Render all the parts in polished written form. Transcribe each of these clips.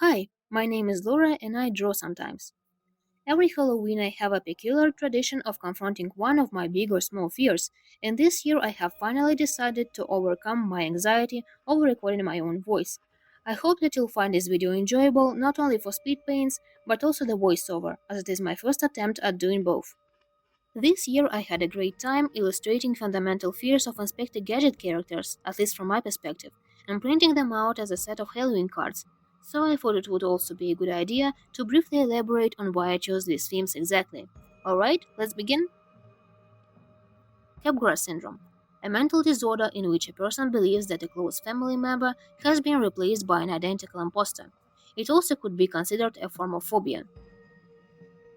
Hi, my name is Laura and I draw sometimes. Every Halloween I have a peculiar tradition of confronting one of my big or small fears, and this year I have finally decided to overcome my anxiety over recording my own voice. I hope that you'll find this video enjoyable not only for speed paints, but also the voiceover, as it is my first attempt at doing both. This year I had a great time illustrating fundamental fears of Inspector Gadget characters, at least from my perspective, and printing them out as a set of Halloween cards, so I thought it would also be a good idea to briefly elaborate on why I chose these themes exactly. Alright, let's begin. KGR Syndrome, a mental disorder in which a person believes that a close family member has been replaced by an identical imposter. It also could be considered a form of phobia.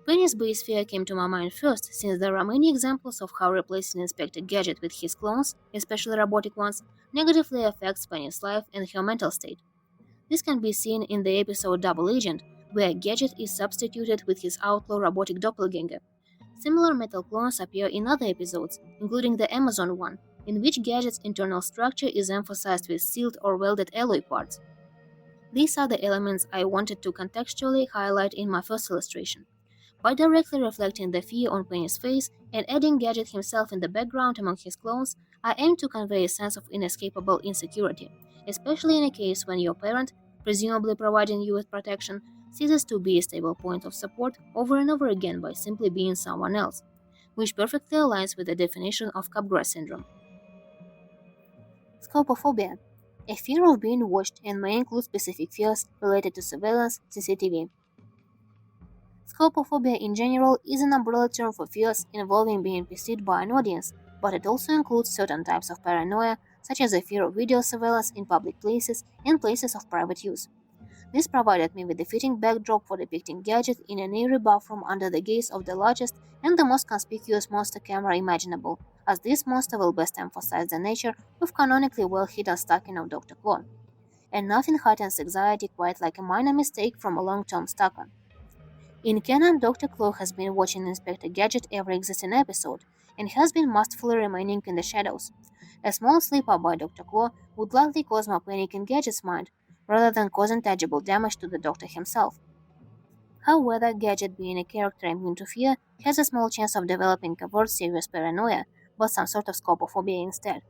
Penny's base fear came to my mind first, since there are many examples of how replacing Inspector Gadget with his clones, especially robotic ones, negatively affects Penny's life and her mental state. This can be seen in the episode Double Agent, where Gadget is substituted with his outlaw robotic doppelganger. Similar metal clones appear in other episodes, including the Amazon one, in which Gadget's internal structure is emphasized with sealed or welded alloy parts. These are the elements I wanted to contextually highlight in my first illustration. By directly reflecting the fear on Penny's face and adding Gadget himself in the background among his clones, I aim to convey a sense of inescapable insecurity, especially in a case when your parent, presumably providing you with protection, ceases to be a stable point of support over and over again by simply being someone else, which perfectly aligns with the definition of Capgras syndrome. Scopophobia, a fear of being watched and may include specific fears related to surveillance, CCTV. Scopophobia in general is an umbrella term for fears involving being perceived by an audience, but it also includes certain types of paranoia, such as a fear of video surveillance in public places and places of private use. This provided me with a fitting backdrop for depicting Gadget in an eerie bathroom under the gaze of the largest and the most conspicuous monster camera imaginable, as this monster will best emphasize the nature of canonically well-hidden stalking of Dr. Clone. And nothing heightens anxiety quite like a minor mistake from a long-term stalker. In canon, Dr. Claw has been watching Inspector Gadget every existing episode, and has been masterfully remaining in the shadows. A small slip-up by Dr. Claw would likely cause more panic in Gadget's mind, rather than causing tangible damage to the Doctor himself. However, Gadget, being a character immune to fear, has a small chance of developing covert serious paranoia, but some sort of scopophobia instead.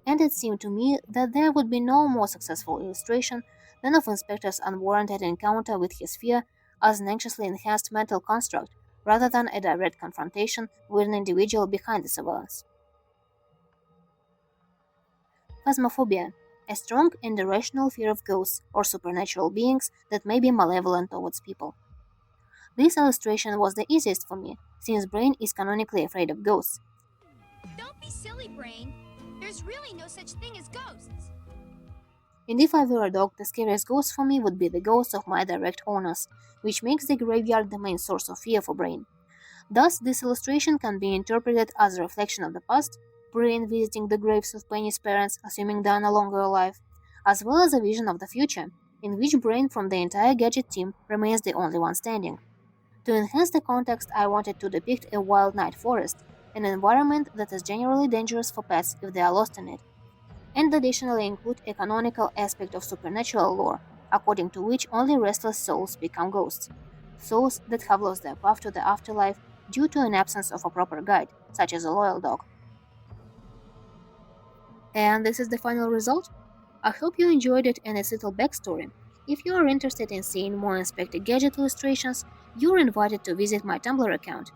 And it seemed to me that there would be no more successful illustration than of Inspector's unwarranted encounter with his fear as an anxiously enhanced mental construct, rather than a direct confrontation with an individual behind the surveillance. Phasmophobia, a strong and irrational fear of ghosts or supernatural beings that may be malevolent towards people. This illustration was the easiest for me, since Brain is canonically afraid of ghosts. Don't be silly, Brain. There's really no such thing as ghosts. And if I were a dog, the scariest ghost for me would be the ghosts of my direct owners, which makes the graveyard the main source of fear for Brain. Thus, this illustration can be interpreted as a reflection of the past, Brain visiting the graves of Penny's parents, assuming they are no longer alive, as well as a vision of the future, in which Brain from the entire Gadget team remains the only one standing. To enhance the context, I wanted to depict a wild night forest, an environment that is generally dangerous for pets if they are lost in it, and additionally include a canonical aspect of supernatural lore, according to which only restless souls become ghosts, souls that have lost their path to the afterlife due to an absence of a proper guide, such as a loyal dog. And this is the final result. I hope you enjoyed it and its little backstory. If you are interested in seeing more Inspector Gadget illustrations, you are invited to visit my Tumblr account.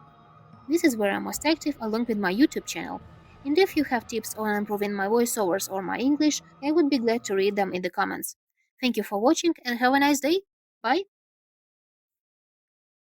This is where I'm most active along with my YouTube channel. And if you have tips on improving my voiceovers or my English, I would be glad to read them in the comments. Thank you for watching and have a nice day. Bye!